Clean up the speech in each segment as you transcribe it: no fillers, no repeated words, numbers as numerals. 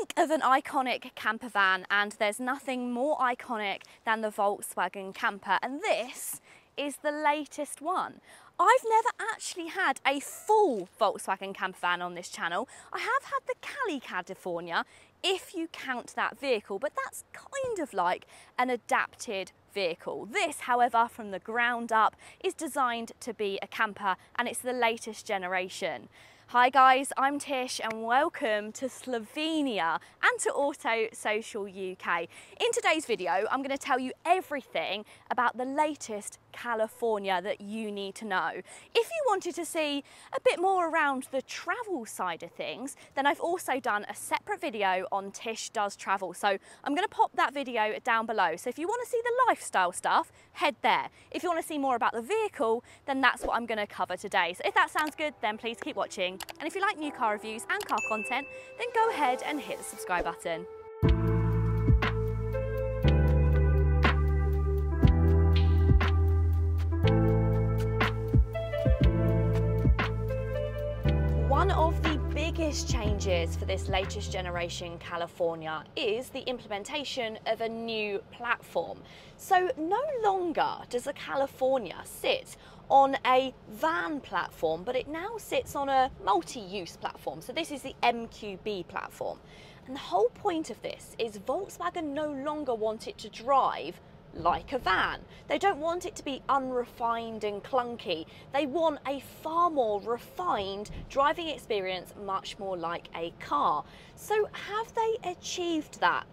Think of an iconic camper van and there's nothing more iconic than the Volkswagen camper, and this is the latest one. I've never actually had a full Volkswagen camper van on this channel. I have had the Cali California, if you count that vehicle, but that's kind of like an adapted vehicle. This, however, from the ground up, is designed to be a camper and it's the latest generation. Hi guys, I'm Tish and welcome to Slovenia and to Auto Social UK. In today's video, I'm going to tell you everything about the latest California that you need to know. If you wanted to see a bit more around the travel side of things, then I've also done a separate video on Tish Does Travel. So I'm going to pop that video down below. So if you want to see the lifestyle stuff, head there. If you want to see more about the vehicle, then that's what I'm going to cover today. So if that sounds good, then please keep watching. And if you like new car reviews and car content, then go ahead and hit the subscribe button. One of the biggest changes for this latest generation California is the implementation of a new platform. So no longer does the California sit on a van platform, but it now sits on a multi-use platform. So this is the MQB platform. And the whole point of this is Volkswagen no longer want it to drive like a van. They don't want it to be unrefined and clunky. They want a far more refined driving experience, much more like a car. So have they achieved that?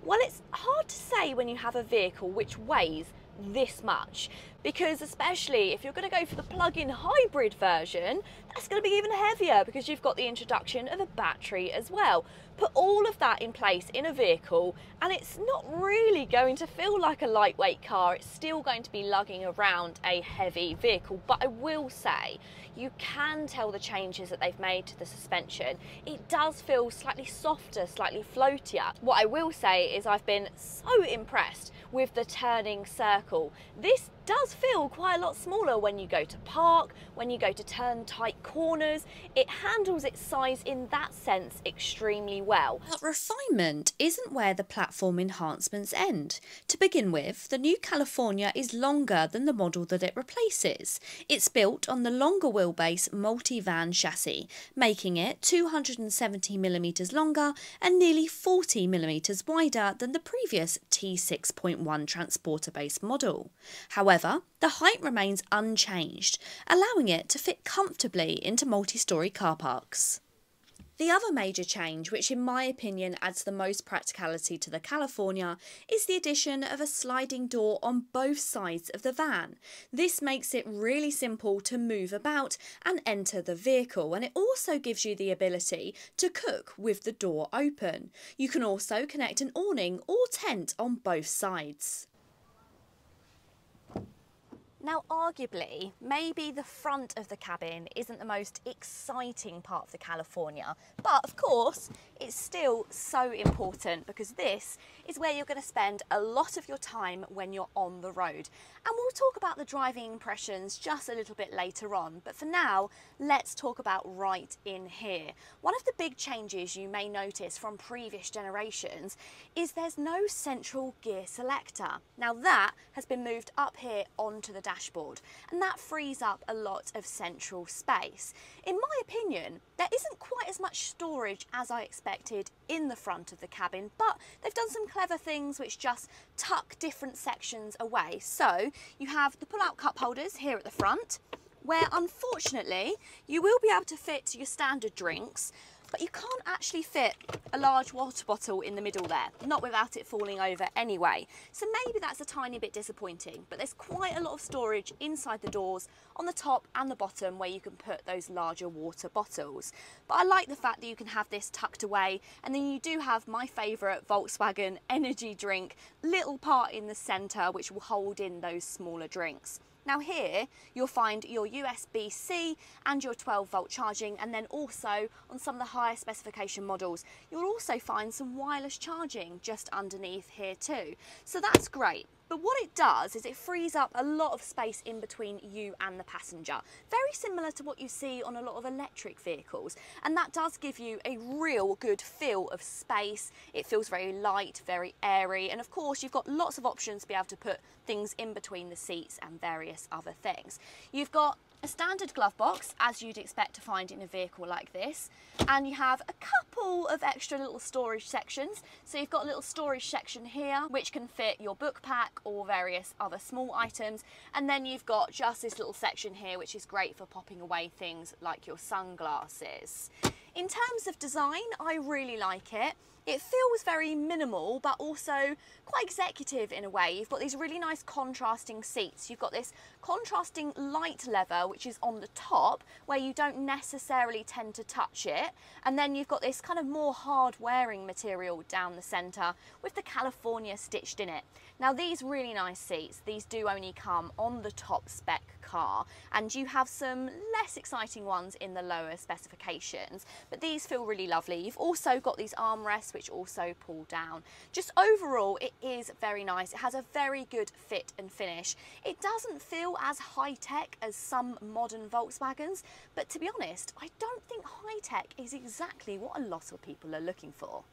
Well, it's hard to say when you have a vehicle which weighs this much, because especially if you're going to go for the plug-in hybrid version, that's going to be even heavier because you've got the introduction of a battery as well. Put all of that in place in a vehicle and it's not really going to feel like a lightweight car. It's still going to be lugging around a heavy vehicle. But I will say, you can tell the changes that they've made to the suspension. It does feel slightly softer, slightly floatier. What I will say is I've been so impressed with the turning circle. This does feel quite a lot smaller when you go to park, when you go to turn tight corners. It handles its size in that sense extremely well. But refinement isn't where the platform enhancements end. To begin with, the new California is longer than the model that it replaces. It's built on the longer wheelbase multi-van chassis, making it 270mm longer and nearly 40mm wider than the previous T6.1 transporter-based model. However, the height remains unchanged, allowing it to fit comfortably into multi-storey car parks. The other major change, which in my opinion adds the most practicality to the California, is the addition of a sliding door on both sides of the van. This makes it really simple to move about and enter the vehicle, and it also gives you the ability to cook with the door open. You can also connect an awning or tent on both sides. Now, arguably, maybe the front of the cabin isn't the most exciting part of the California, but of course, it's still so important because this is where you're going to spend a lot of your time when you're on the road. And we'll talk about the driving impressions just a little bit later on, but for now, let's talk about right in here. One of the big changes you may notice from previous generations is there's no central gear selector. Now that has been moved up here onto the dashboard, and that frees up a lot of central space. In my opinion, there isn't quite as much storage as I expected in the front of the cabin, but they've done some clever things which just tuck different sections away. So you have the pull-out cup holders here at the front, where unfortunately you will be able to fit your standard drinks, but you can't actually fit a large water bottle in the middle there, not without it falling over anyway. So maybe that's a tiny bit disappointing, but there's quite a lot of storage inside the doors on the top and the bottom where you can put those larger water bottles. But I like the fact that you can have this tucked away, and then you do have my favourite Volkswagen energy drink little part in the centre which will hold in those smaller drinks. Now here you'll find your USB-C and your 12-volt charging, and then also on some of the higher specification models you'll also find some wireless charging just underneath here too. So that's great. But what it does is it frees up a lot of space in between you and the passenger. Very similar to what you see on a lot of electric vehicles. And that does give you a real good feel of space. It feels very light, very airy. And of course, you've got lots of options to be able to put things in between the seats and various other things. You've got a standard glove box, as you'd expect to find in a vehicle like this, and you have a couple of extra little storage sections. So you've got a little storage section here which can fit your book pack or various other small items, and then you've got just this little section here which is great for popping away things like your sunglasses. In terms of design, I really like it. It feels very minimal, but also quite executive in a way. You've got these really nice contrasting seats. You've got this contrasting light leather, which is on the top, where you don't necessarily tend to touch it. And then you've got this kind of more hard wearing material down the centre with the California stitched in it. Now these really nice seats, these do only come on the top spec car, and you have some less exciting ones in the lower specifications, but these feel really lovely. You've also got these armrests which also pull down. Just overall, it is very nice. It has a very good fit and finish. It doesn't feel as high-tech as some modern Volkswagens, but to be honest, I don't think high-tech is exactly what a lot of people are looking for.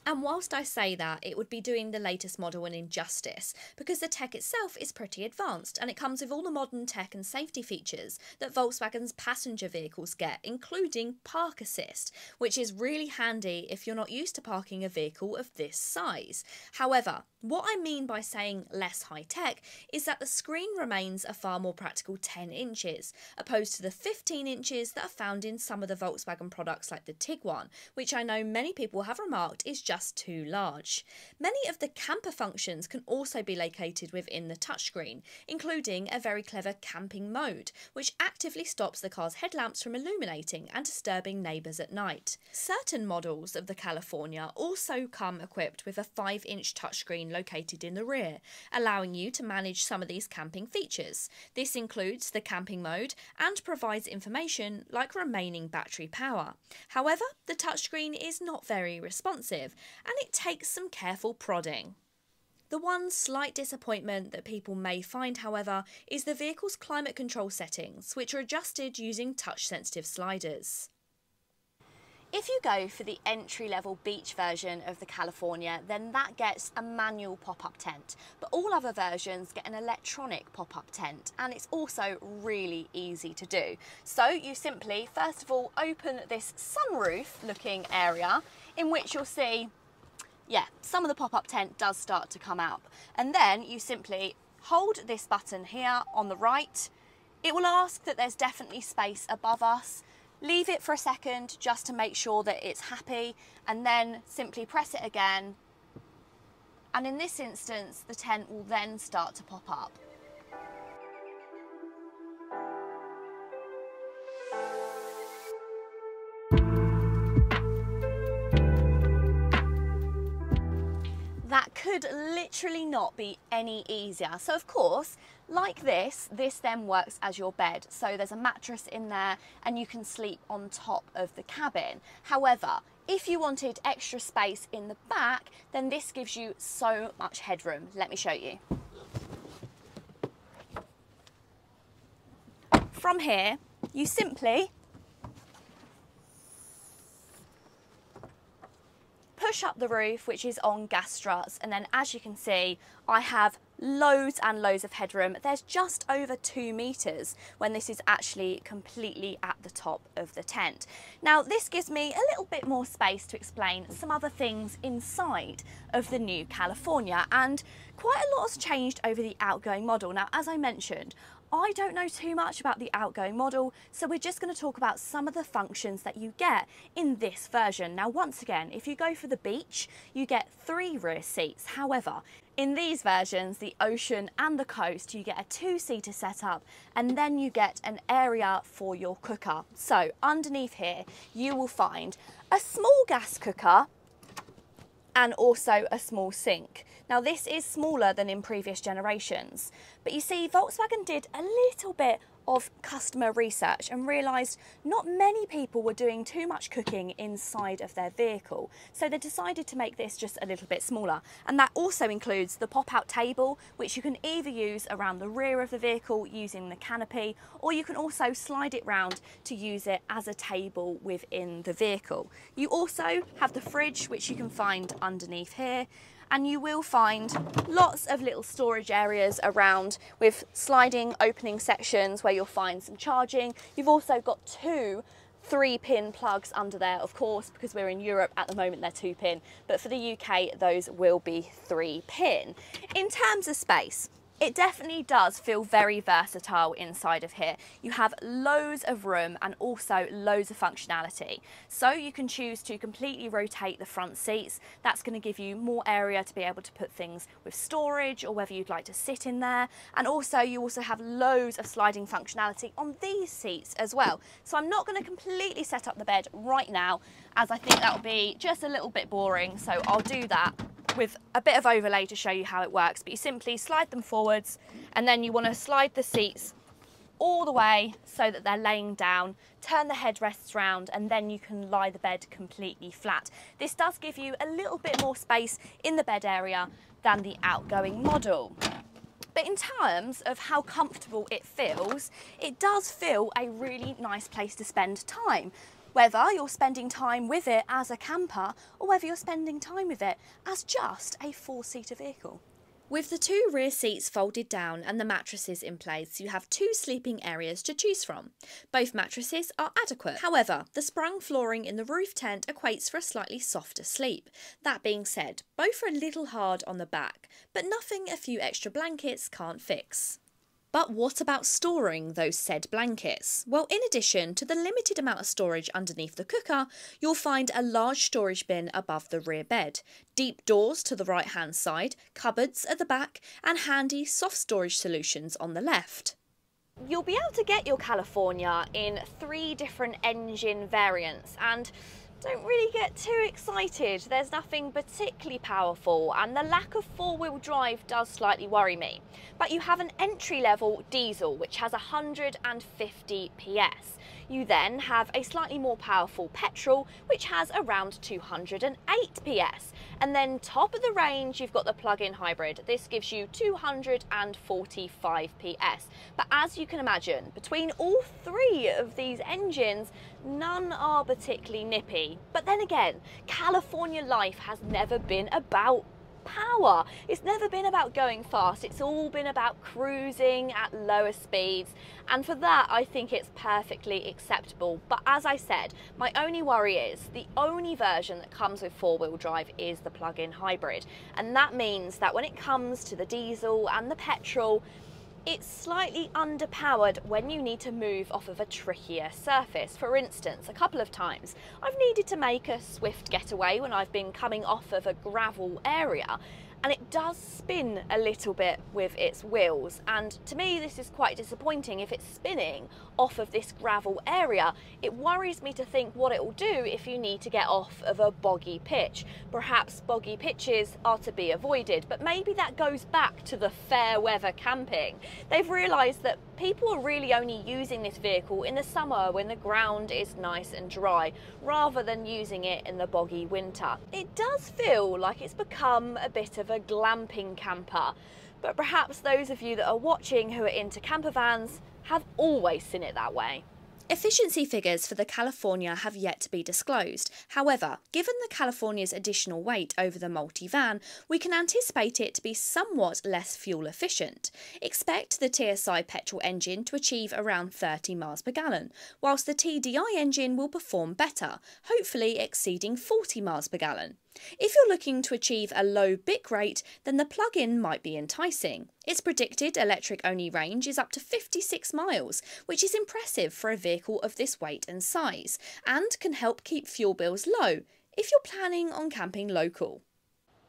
And whilst I say that, it would be doing the latest model an injustice, because the tech itself is pretty advanced and it comes with all the modern tech and safety features that Volkswagen's passenger vehicles get, including Park Assist, which is really handy if you're not used to parking a vehicle of this size. However, what I mean by saying less high tech is that the screen remains a far more practical 10 inches, opposed to the 15 inches that are found in some of the Volkswagen products like the Tiguan, which I know many people have remarked is just too large. Many of the camper functions can also be located within the touchscreen, including a very clever camping mode, which actively stops the car's headlamps from illuminating and disturbing neighbours at night. Certain models of the California also come equipped with a 5-inch touchscreen located in the rear, allowing you to manage some of these camping features. This includes the camping mode and provides information like remaining battery power. However, the touchscreen is not very responsive and it takes some careful prodding. The one slight disappointment that people may find, however, is the vehicle's climate control settings, which are adjusted using touch-sensitive sliders. If you go for the entry-level beach version of the California, then that gets a manual pop-up tent, but all other versions get an electronic pop-up tent, and it's also really easy to do. So you simply, first of all, open this sunroof looking area in which you'll see, yeah, some of the pop-up tent does start to come out, and then you simply hold this button here on the right. It will ask that there's definitely space above us. Leave it for a second just to make sure that it's happy, and then simply press it again. And in this instance, the tent will then start to pop up. That could literally not be any easier. So of course, like this then works as your bed. So there's a mattress in there and you can sleep on top of the cabin. However, if you wanted extra space in the back, then this gives you so much headroom. Let me show you. From here, you simply push up the roof, which is on gas struts, and then as you can see, I have loads and loads of headroom. There's just over 2 meters when this is actually completely at the top of the tent. Now this gives me a little bit more space to explain some other things inside of the new California, and quite a lot has changed over the outgoing model. Now, as I mentioned, I don't know too much about the outgoing model, so we're just going to talk about some of the functions that you get in this version. Now, once again, if you go for the beach, you get 3 rear seats. However, in these versions, the ocean and the coast, you get a 2-seater setup, and then you get an area for your cooker. So underneath here, you will find a small gas cooker and also a small sink. Now this is smaller than in previous generations, but you see Volkswagen did a little bit of customer research and realised not many people were doing too much cooking inside of their vehicle. So they decided to make this just a little bit smaller. And that also includes the pop-out table, which you can either use around the rear of the vehicle using the canopy, or you can also slide it round to use it as a table within the vehicle. You also have the fridge, which you can find underneath here. And you will find lots of little storage areas around with sliding opening sections where you'll find some charging. You've also got two 3-pin plugs under there, of course, because we're in Europe at the moment, they're 2-pin, but for the UK, those will be 3-pin. In terms of space, it definitely does feel very versatile inside of here. You have loads of room and also loads of functionality. So you can choose to completely rotate the front seats. That's going to give you more area to be able to put things with storage or whether you'd like to sit in there. And also you also have loads of sliding functionality on these seats as well. So I'm not going to completely set up the bed right now, as I think that would be just a little bit boring. So I'll do that with a bit of overlay to show you how it works, but you simply slide them forwards and then you want to slide the seats all the way so that they're laying down, turn the headrests round, and then you can lie the bed completely flat. This does give you a little bit more space in the bed area than the outgoing model. But in terms of how comfortable it feels, it does feel a really nice place to spend time. Whether you're spending time with it as a camper or whether you're spending time with it as just a 4-seater vehicle. With the 2 rear seats folded down and the mattresses in place, you have 2 sleeping areas to choose from. Both mattresses are adequate. However, the sprung flooring in the roof tent equates for a slightly softer sleep. That being said, both are a little hard on the back, but nothing a few extra blankets can't fix. But what about storing those said blankets? Well, in addition to the limited amount of storage underneath the cooker, you'll find a large storage bin above the rear bed, deep doors to the right-hand side, cupboards at the back, and handy soft storage solutions on the left. You'll be able to get your California in 3 different engine variants, and don't really get too excited. There's nothing particularly powerful and the lack of 4-wheel drive does slightly worry me. But you have an entry-level diesel which has 150 PS. You then have a slightly more powerful petrol which has around 208 PS. And then top of the range you've got the plug-in hybrid. This gives you 245 PS. But as you can imagine, between all 3 of these engines, none are particularly nippy. But then again, California life has never been about power. It's never been about going fast. It's all been about cruising at lower speeds. And for that, I think it's perfectly acceptable. But as I said, my only worry is the only version that comes with 4-wheel drive is the plug-in hybrid. And that means that when it comes to the diesel and the petrol, it's slightly underpowered when you need to move off of a trickier surface. For instance, a couple of times I've needed to make a swift getaway when I've been coming off of a gravel area, and it does spin a little bit with its wheels, and to me this is quite disappointing. If it's spinning off of this gravel area, it worries me to think what it will do if you need to get off of a boggy pitch. Perhaps boggy pitches are to be avoided, but maybe that goes back to the fair weather camping. They've realised that people are really only using this vehicle in the summer when the ground is nice and dry, rather than using it in the boggy winter. It does feel like it's become a bit of a glamping camper, but perhaps those of you that are watching who are into camper vans have always seen it that way. Efficiency figures for the California have yet to be disclosed. However, given the California's additional weight over the multi-van, we can anticipate it to be somewhat less fuel efficient. Expect the TSI petrol engine to achieve around 30 miles per gallon, whilst the TDI engine will perform better, hopefully exceeding 40 miles per gallon. If you're looking to achieve a low bic rate, then the plug-in might be enticing. Its predicted electric-only range is up to 56 miles, which is impressive for a vehicle of this weight and size, and can help keep fuel bills low if you're planning on camping local.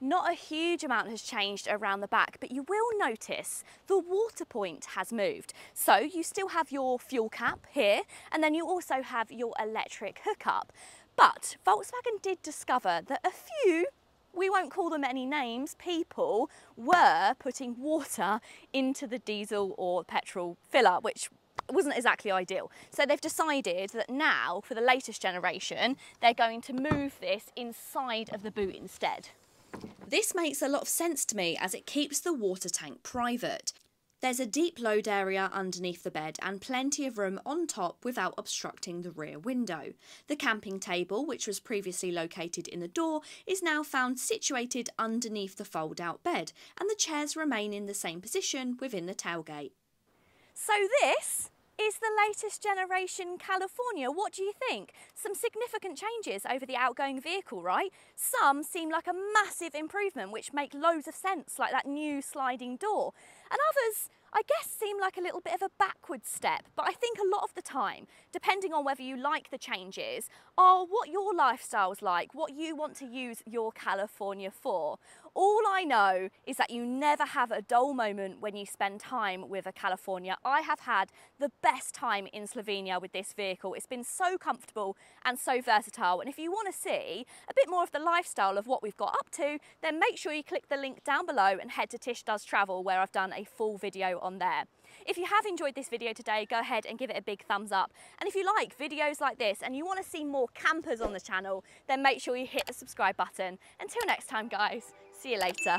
Not a huge amount has changed around the back, but you will notice the water point has moved. So you still have your fuel cap here, and then you also have your electric hookup. But Volkswagen did discover that a few, we won't call them any names, people were putting water into the diesel or petrol filler, which wasn't exactly ideal. So they've decided that now, for the latest generation, they're going to move this inside of the boot instead. This makes a lot of sense to me as it keeps the water tank private. There's a deep load area underneath the bed and plenty of room on top without obstructing the rear window. The camping table, which was previously located in the door, is now found situated underneath the fold-out bed, and the chairs remain in the same position within the tailgate. So this is the latest generation California. What do you think? Some significant changes over the outgoing vehicle, right? Some seem like a massive improvement, which make loads of sense, like that new sliding door. And others, I guess, seem like a little bit of a backward step. But I think a lot of the time, depending on whether you like the changes, are what your lifestyle's like, what you want to use your California for. All I know is that you never have a dull moment when you spend time with a California. I have had the best time in Slovenia with this vehicle. It's been so comfortable and so versatile. And if you want to see a bit more of the lifestyle of what we've got up to, then make sure you click the link down below and head to Tish Does Travel, where I've done a full video on there. If you have enjoyed this video today, go ahead and give it a big thumbs up. And if you like videos like this and you want to see more campers on the channel, then make sure you hit the subscribe button. Until next time, guys, see you later.